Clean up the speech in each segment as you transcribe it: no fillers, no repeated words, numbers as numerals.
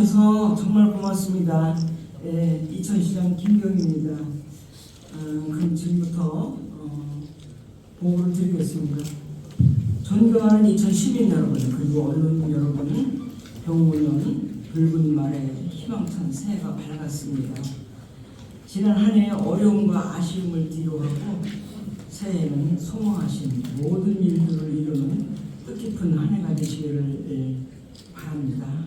와주셔서 정말 고맙습니다. 20시장 김경입니다. 그럼 지금부터 보고를 드리겠습니다. 존경하는 20시민 여러분, 그리고 언론 여러분, 병원원, 붉은 말에 희망찬 새해가 밝았습니다. 지난 한 해 어려움과 아쉬움을 뒤로하고 새해에는 소망하신 모든 일들을 이루는 뜻깊은 한 해가 되시기를 바랍니다.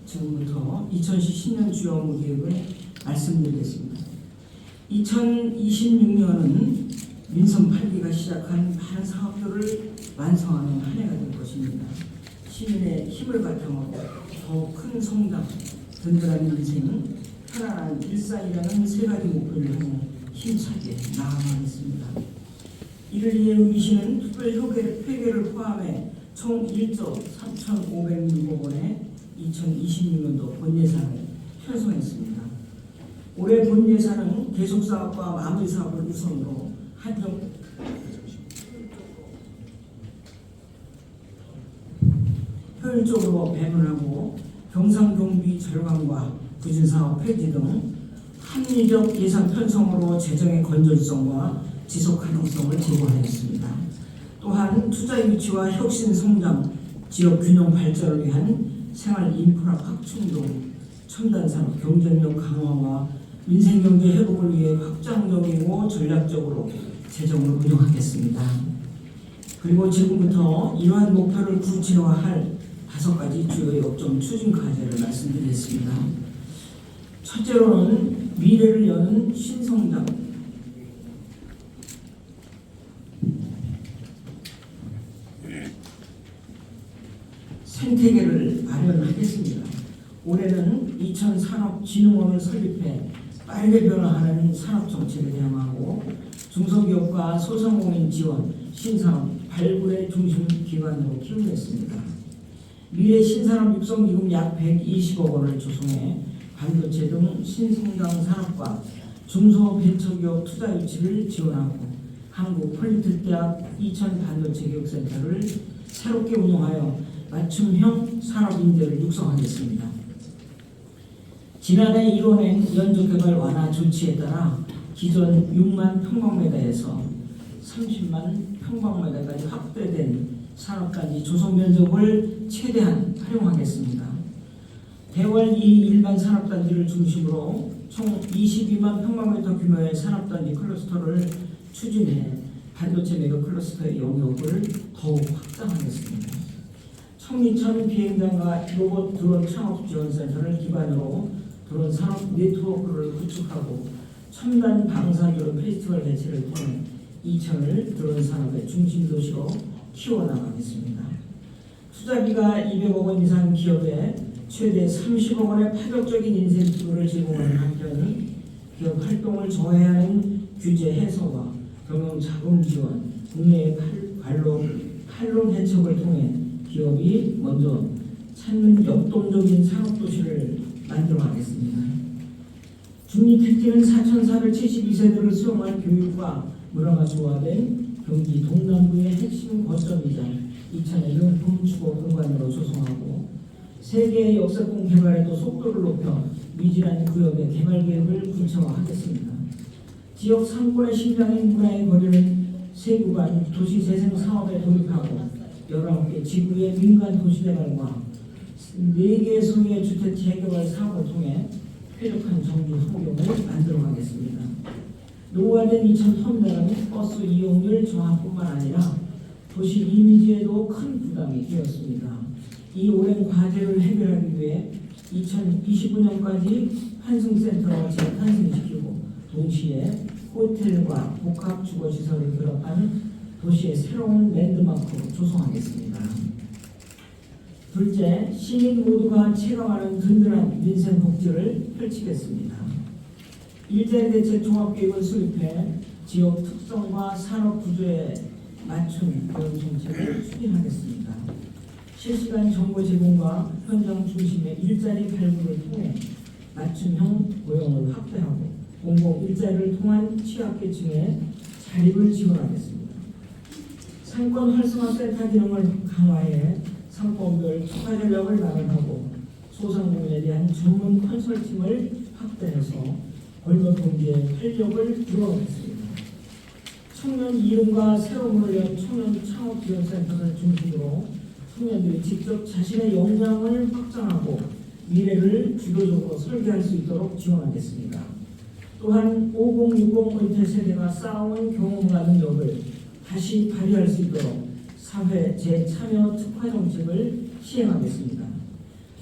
지금부터 2010년 주요 업무 계획을 말씀드리겠습니다. 2026년은 민선 8기가 시작한 많은 사업들을 완성하는 한 해가 될 것입니다. 시민의 힘을 바탕으로 더 큰 성장, 든든한 인생, 편안한 일상이라는 세 가지 목표를 향해 힘차게 나아가겠습니다. 이를 위해 의미시는 특별회계를 포함해 총 1조 3,506억 원의 2026년도 본예산을 편성했습니다. 올해 본예산은 계속사업과 마무리사업을 우선으로 효율적으로 배분하고 경상경비 절감과 부진사업 폐지 등 합리적 예산 편성으로 재정의 건전성과 지속 가능성을 제고하였습니다. 또한 투자 유치와 혁신 성장, 지역 균형 발전을 위한 생활 인프라 확충 등 첨단 산업 경쟁력 강화와 민생 경제 회복을 위해 확장적이고 전략적으로 재정을 운영하겠습니다. 그리고 지금부터 이러한 목표를 구체화할 5가지 주요 역점 추진 과제를 말씀드리겠습니다. 첫째로는 미래를 여는 신성장. 생태계를 마련하겠습니다. 올해는 2000산업진흥원을 설립해 빠르게 변화하는 산업정책에 대응하고 중소기업과 소상공인 지원, 신산업 발굴의 중심 기관으로 키우겠습니다. 미래 신산업 육성기금 약 120억 원을 조성해 반도체 등 신성장 산업과 중소벤처기업 투자 유치를 지원하고 한국폴리텍대학 이천반도체교육센터를 새롭게 운영하여 맞춤형 산업인재를 육성하겠습니다. 지난해 이뤄낸 연적개발 완화 조치에 따라 기존 6만 평방미터에서 30만 평방미터까지 확대된 산업단지 조성 면적을 최대한 활용하겠습니다. 대월 2 일반 산업단지를 중심으로 총 22만 평방미터 규모의 산업단지 클러스터를 추진해 반도체 메가 클러스터의 영역을 더욱 확장하겠습니다. 청리천 비행장과 로봇 드론 창업 지원센터를 기반으로 드론 산업 네트워크를 구축하고 첨단 방사드론 페스티벌 개최를 통해 이천을 드론 산업의 중심 도시로 키워나가겠습니다. 투자비가 200억 원 이상 기업에 최대 30억 원의 파격적인 인센티브를 제공하는 한편 기업 활동을 저해하는 규제 해소와 경영 자금 지원, 국내의 반론 해촉을 통해 기업이 먼저 찾는 역동적인 산업도시를 만들어가겠습니다. 중립택지는 4,472세대를 수용할 교육과 문화가 조화된 경기 동남부의 핵심 거점이자 이천의 명품 주거 공간으로 조성하고 세계의 역사권 개발에도 속도를 높여 미진한 구역의 개발 계획을 구체화하겠습니다. 지역 상권의 심장인 문화의 거리는 세구간 도시재생 사업에 돌입하고 19개 지구의 민간 도시개발과 4개 소유의 주택 재개발 사업을 통해 쾌적한 정비 환경을 만들어가겠습니다. 노후화된 이천 터미널은 버스 이용률 저하뿐만 아니라 도시 이미지에도 큰 부담이 되었습니다. 이 오랜 과제를 해결하기 위해 2025년까지 환승센터를 재탄생시키고 동시에 호텔과 복합주거시설을 결합한 도시의 새로운 랜드마크로 조성하겠습니다. 둘째, 시민 모두가 체감하는 든든한 민생 복지를 펼치겠습니다. 일자리 대책 종합계획을 수립해 지역 특성과 산업 구조에 맞춘 고용 정책을 추진하겠습니다. 실시간 정보 제공과 현장 중심의 일자리 발굴을 통해 맞춤형 고용을 확대하고 공공 일자리를 통한 취약계층의 자립을 지원하겠습니다. 상권 활성화 센터 기능을 강화해 상권별 투자 전략을 마련하고 소상공인에 대한 전문 컨설팅을 확대해서 골목 경제의 활력을 불어넣겠습니다. 청년 이름과 새로움을 위한 청년 창업 지원센터를 중심으로 청년들이 직접 자신의 역량을 확장하고 미래를 주도적으로 설계할 수 있도록 지원하겠습니다. 또한 5060 은퇴 세대가 쌓아온 경험과 능력을 다시 발휘할 수 있도록 사회 재참여 특화 정책을 시행하겠습니다.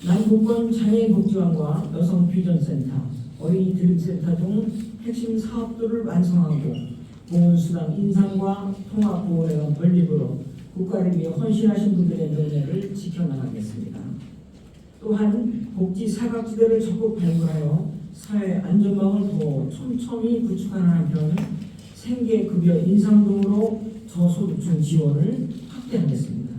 남북권 장애인복지관과 여성비전센터, 어린이 드림센터 등 핵심 사업들을 완성하고 보훈수당 인상과 통합보호에 관한 건립으로 국가를 위해 헌신하신 분들의 명예를 지켜나가겠습니다. 또한 복지 사각지대를 적극 발굴하여 사회 안전망을 더 촘촘히 구축하는 한편 생계급여 인상 등으로 저소득층 지원을 확대하겠습니다.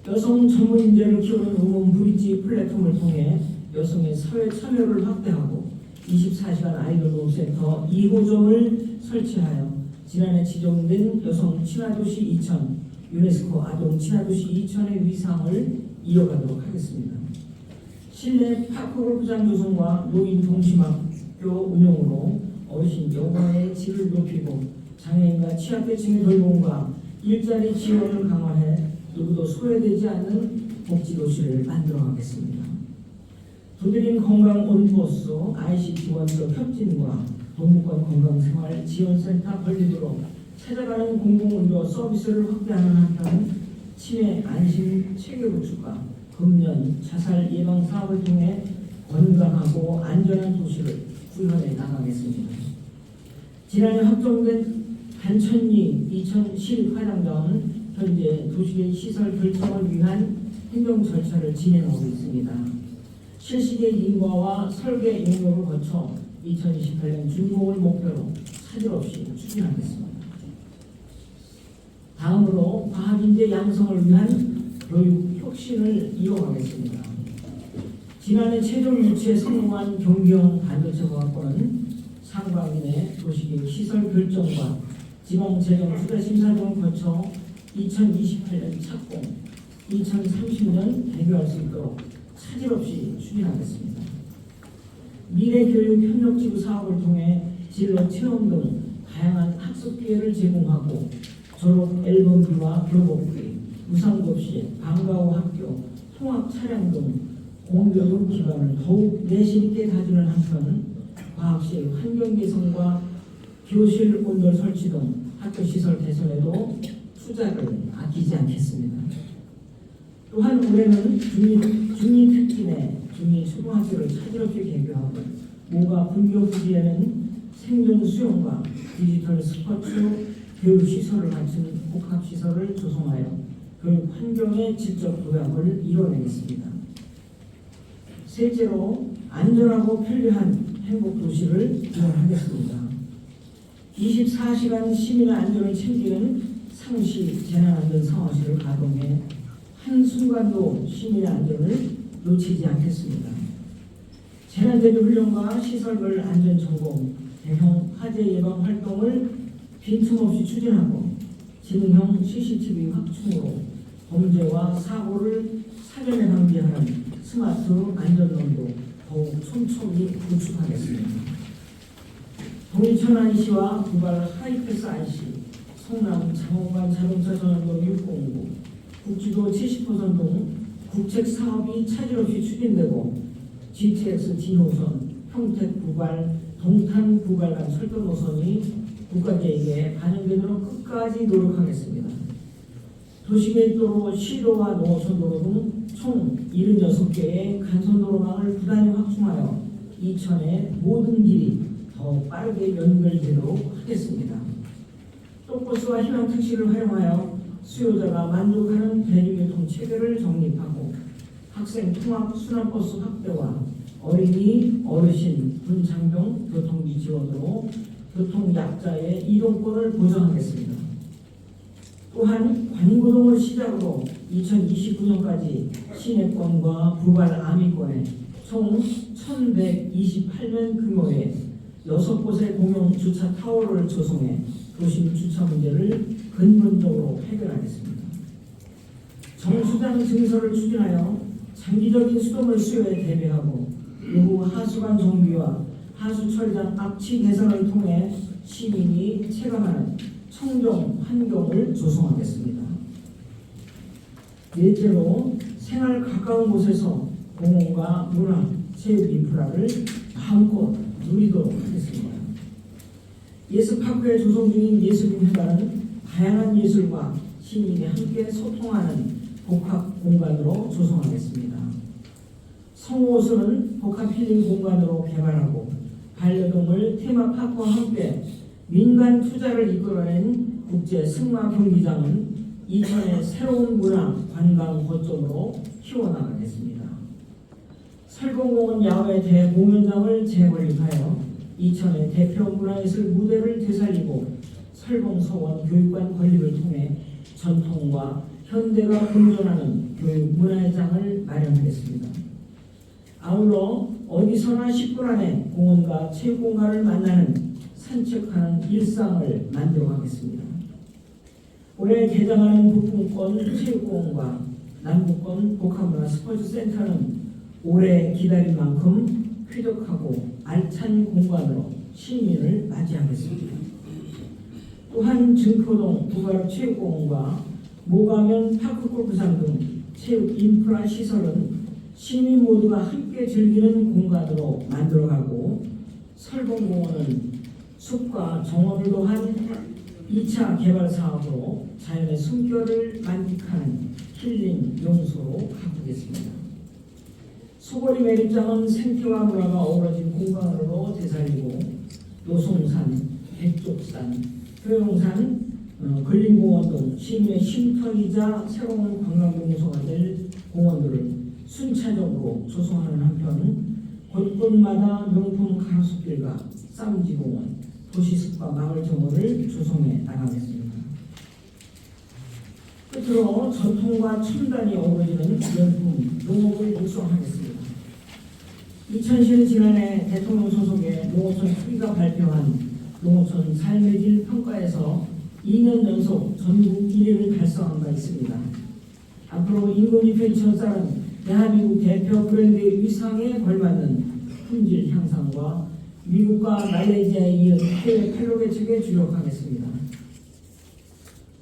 여성 전문 인재를 키우는 우먼 브릿지 플랫폼을 통해 여성의 사회 참여를 확대하고 24시간 아이돌 노센터 2호점을 설치하여 지난해 지정된 여성 친화도시 2000, 유네스코 아동 친화도시 2000의 위상을 이어가도록 하겠습니다. 실내 파크골프장 조성과 노인 동심학교 운영으로 어르신 여가의 질을 높이고 장애인과 취약계층의 돌봄과 일자리 지원을 강화해 누구도 소외되지 않는 복지도시를 만들어가겠습니다. 두드림 건강 온버스 ICT 원격 협진과 동북권 건강생활 지원센터 건립으로 찾아가는 공공의료 서비스를 확대하는 한편 치매 안심 체계 구축과 금연 자살 예방 사업을 통해 건강하고 안전한 도시를 구현해 나가겠습니다. 지난해 확정된 단천리 2000실 화장장은 현재 도시계획 시설 결정을 위한 행정 절차를 진행하고 있습니다. 실시계획 인과와 설계 용역을 거쳐 2028년 준공을 목표로 차질 없이 추진하겠습니다. 다음으로 과학인재 양성을 위한 교육 혁신을 이어가겠습니다. 지난해 최종 유치에 성공한 경기형 반도체과학과는 상반기내 도시계획 시설 결정과 지방재정 투자 심사 등을 거쳐 2028년 착공, 2030년 개교할 수 있도록 차질 없이 추진하겠습니다. 미래교육 협력지구 사업을 통해 진로 체험 등 다양한 학습 기회를 제공하고 졸업 앨범비와 교복비, 무상급식, 방과후 학교, 통학 차량 등 공교육 기반을 더욱 내실 있게 다지는 한편 과학실 환경 개선과 교실 온돌 설치 등 학교 시설 개선에도 투자를 아끼지 않겠습니다. 또한 올해는 중2 특기 내 중2 초등학교를 차질 없이 개교하고 모가 분교 후기에는 생존 수영과 디지털 스포츠 교육 시설을 갖춘 복합 시설을 조성하여 교육 환경의 질적 도약을 이뤄내겠습니다. 셋째로 안전하고 편리한 행복 도시를 구현하겠습니다. 24시간 시민의 안전을 챙기는 상시 재난안전상황실을 가동해 한순간도 시민의 안전을 놓치지 않겠습니다. 재난대비 훈련과 시설별 안전점검, 대형 화재 예방 활동을 빈틈없이 추진하고 지능형 CCTV 확충으로 범죄와 사고를 사전에 방지하는 스마트 안전망도 더욱 촘촘히 구축하겠습니다. 동인천 IC와 구발 하이패스 IC, 성남 장호간 자동차 전용도 609, 국지도 70% 등 국책 사업이 차질 없이 추진되고 GTX D노선, 평택 구발, 동탄 구발 간 철도 노선이 국가계획에 반영되도록 끝까지 노력하겠습니다. 도시계획도로 시도와 농어촌도로 등 총 76개의 간선도로망을 부단히 확충하여 이천의 모든 길이 더 빠르게 연결되도록 하겠습니다. 또버스와 희망택시를 활용하여 수요자가 만족하는 대중교통 체계를 정립하고 학생 통학 순환버스 확대와 어린이, 어르신, 분장병 교통비 지원으로 교통약자의 이동권을 보장하겠습니다. 또한 관구동을 시작으로 2029년까지 시내권과 부발 아미권에 총 1,128면 규모의 6곳의 공용 주차 타워를 조성해 도심 주차 문제를 근본적으로 해결하겠습니다. 정수장 증설을 추진하여 장기적인 수돗물 수요에 대비하고 이후 하수관 정비와 하수 처리장 악취 개선을 통해 시민이 체감하는 청정 환경을 조성하겠습니다. 넷째로 생활 가까운 곳에서 공원과 문화, 체육 인프라를 마음껏 누리도록 하겠습니다. 예술파크에 조성 중인 예술인회관은 다양한 예술과 시민이 함께 소통하는 복합 공간으로 조성하겠습니다. 성호호수는 복합 힐링 공간으로 개발하고 반려동물 테마파크와 함께 민간 투자를 이끌어낸 국제 승마 경기장은 이천의 새로운 문화 관광 거점으로 키워나가겠습니다. 설봉공원 야외 대공연장을 재건립하여 이천의 대표 문화예술 무대를 되살리고 설봉서원 교육관 건립을 통해 전통과 현대가 공존하는 교육 문화회장을 마련하겠습니다. 아울러 어디서나 10분 안에 공원과 체육공간을 만나는 산책하는 일상을 만들어가겠습니다. 올해 개장하는 북부권 체육공원과 남부권 복합문화 스포츠센터는 오래 기다린 만큼 쾌적하고 알찬 공간으로 시민을 맞이하겠습니다. 또한 증포동 부가력 체육공원과 모가면 파크골프장 등 체육 인프라 시설은 시민 모두가 함께 즐기는 공간으로 만들어가고 설봉공원은 숲과 정원을 더한 2차 개발 사업으로 자연의 숨결을 만끽하는 힐링 명소로 가꾸겠습니다. 소거리 매립장은 생태와 문화가 어우러진 공간으로 되살리고 노송산, 백족산, 효용산, 근린공원 등 시민의 쉼터이자 새로운 관광명소가 될 공원들을 순차적으로 조성하는 한편 곳곳마다 명품 가로수길과 쌈지공원, 도시숲과 마을정원을 조성해 나가겠습니다. 끝으로 전통과 첨단이 어우러지는 명품 농업을 육성하겠습니다. 이천시는 지난해 대통령 소속의 농어촌 TV가 발표한 농어촌 삶의 질 평가에서 2년 연속 전국 1위를 달성한 바 있습니다. 앞으로 인구미표 이천쌀은 대한민국 대표 브랜드의 위상에 걸맞는 품질 향상과 미국과 말레이시아에 이은 해외 펠로 개척에 주력하겠습니다.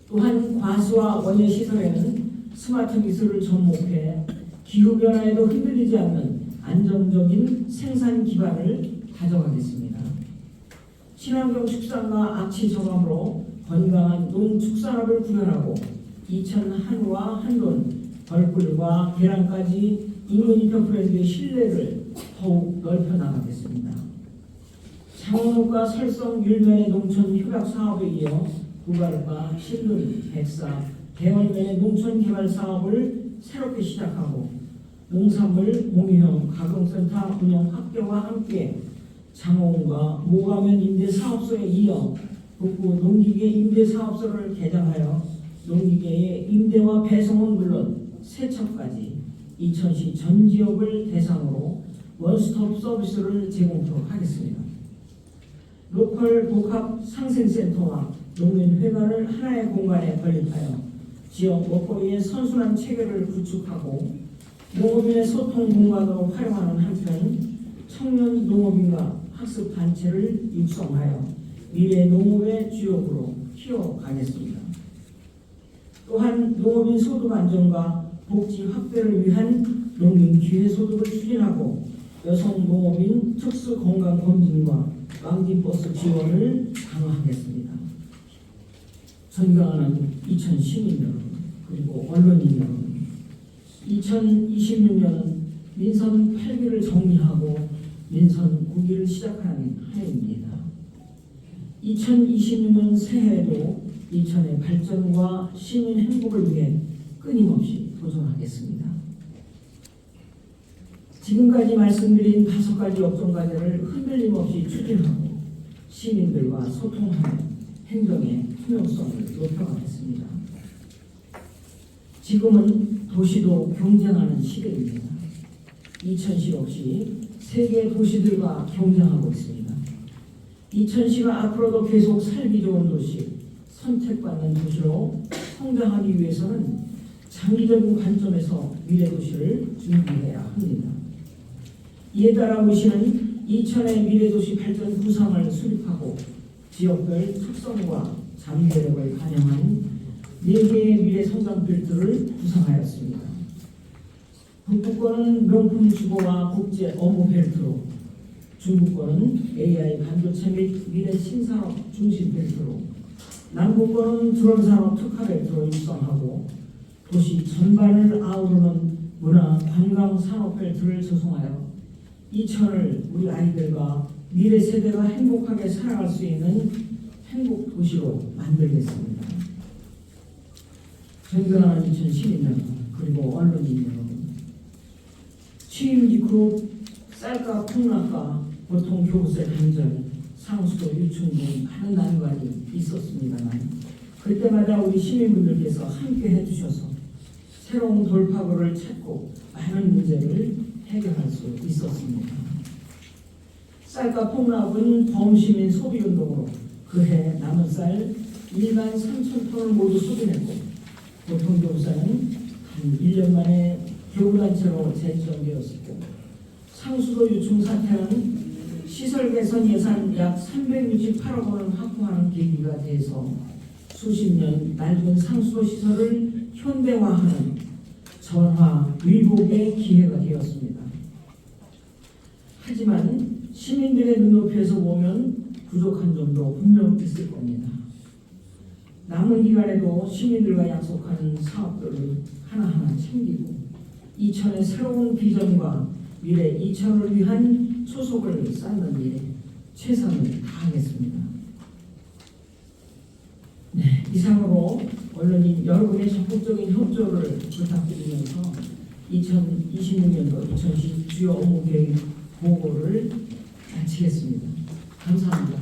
또한 과수와 원예 시설에는 스마트 기술을 접목해 기후변화에도 흔들리지 않는 안정적인 생산 기반을 가져가겠습니다. 친환경 축산과 악취 저감으로 건강한 농축산업을 구현하고 이천 한우와 한돈, 벌꿀과 계란까지 인문이표 브랜드의 신뢰를 더욱 넓혀나가겠습니다. 창원읍과 설성 율면의 농촌 협약 사업에 이어 부가읍과 신눈, 백사, 대월면의 농촌 개발 사업을 새롭게 시작하고 농산물 공유형 가공센터 운영 확대와 함께 장호원과 모가면 임대사업소에 이어 북부 농기계 임대사업소를 개장하여 농기계의 임대와 배송은 물론 세척까지 이천시 전 지역을 대상으로 원스톱 서비스를 제공토록 하겠습니다. 로컬 복합 상생센터와 농민회관을 하나의 공간에 건립하여 지역 먹거리의 선순환 체계를 구축하고 농업인의 소통 공간으로 활용하는 한편 청년 농업인과 학습 단체를 육성하여 미래 농업의 주역으로 키워가겠습니다. 또한 농업인 소득 안정과 복지 확대를 위한 농민 기회 소득을 추진하고 여성 농업인 특수 건강 검진과 왕진버스 지원을 강화하겠습니다. 존경하는 이천 시민 여러분 그리고 언론인 여러분, 2026년은 민선 8기를 정리하고 민선 9기를 시작하는 해입니다. 2026년 새해에도 이천의 발전과 시민 행복을 위해 끊임없이 도전하겠습니다. 지금까지 말씀드린 5가지 업종과제를 흔들림 없이 추진하고 시민들과 소통하며 행정의 투명성을 높여가겠습니다. 지금은 도시도 경쟁하는 시대입니다. 이천시 역시 세계 도시들과 경쟁하고 있습니다. 이천시가 앞으로도 계속 살기 좋은 도시, 선택받는 도시로 성장하기 위해서는 장기적인 관점에서 미래 도시를 준비해야 합니다. 이에 따라 우리시는 이천의 미래 도시 발전 구상을 수립하고 지역별 특성과 잠재력을 반영한 4개의 미래 성장 벨트를 구상하였습니다. 북부권은 명품 주거와 국제 업무 벨트로, 중부권은 AI 반도체 및 미래 신산업 중심 벨트로, 남부권은 드론 산업 특화 벨트로 육성하고 도시 전반을 아우르는 문화 관광 산업 벨트를 조성하여 이천을 우리 아이들과 미래 세대가 행복하게 살아갈 수 있는 행복 도시로 만들겠습니다. 존경하는 이천 시민 여러분, 그리고 언론인 여러분, 취임 직후 쌀가 폭락과 보통 교부세 단절, 상수도 유충 등 많은 난관이 있었습니다만 그때마다 우리 시민분들께서 함께 해주셔서 새로운 돌파구를 찾고 많은 문제를 해결할 수 있었습니다. 쌀가 폭락은 범시민 소비운동으로 그해 남은 쌀 1만 3천 톤을 모두 소비했고 보통 교부세는 한 1년 만에 교부단체로 재지정되었고 상수도 유충 사태는 시설 개선 예산 약 368억 원을 확보하는 계기가 돼서 수십 년 낡은 상수도 시설을 현대화하는 전화 위복의 기회가 되었습니다. 하지만 시민들의 눈높이에서 보면 부족한 점도 분명 있을 겁니다. 남은 기간에도 시민들과 약속한 사업들을 하나하나 챙기고 이천의 새로운 비전과 미래 이천을 위한 초석을 쌓는 일에 최선을 다하겠습니다. 네, 이상으로 언론인 여러분의 적극적인 협조를 부탁드리면서 2026년도 2010 주요 업무 계획 보고를 마치겠습니다. 감사합니다.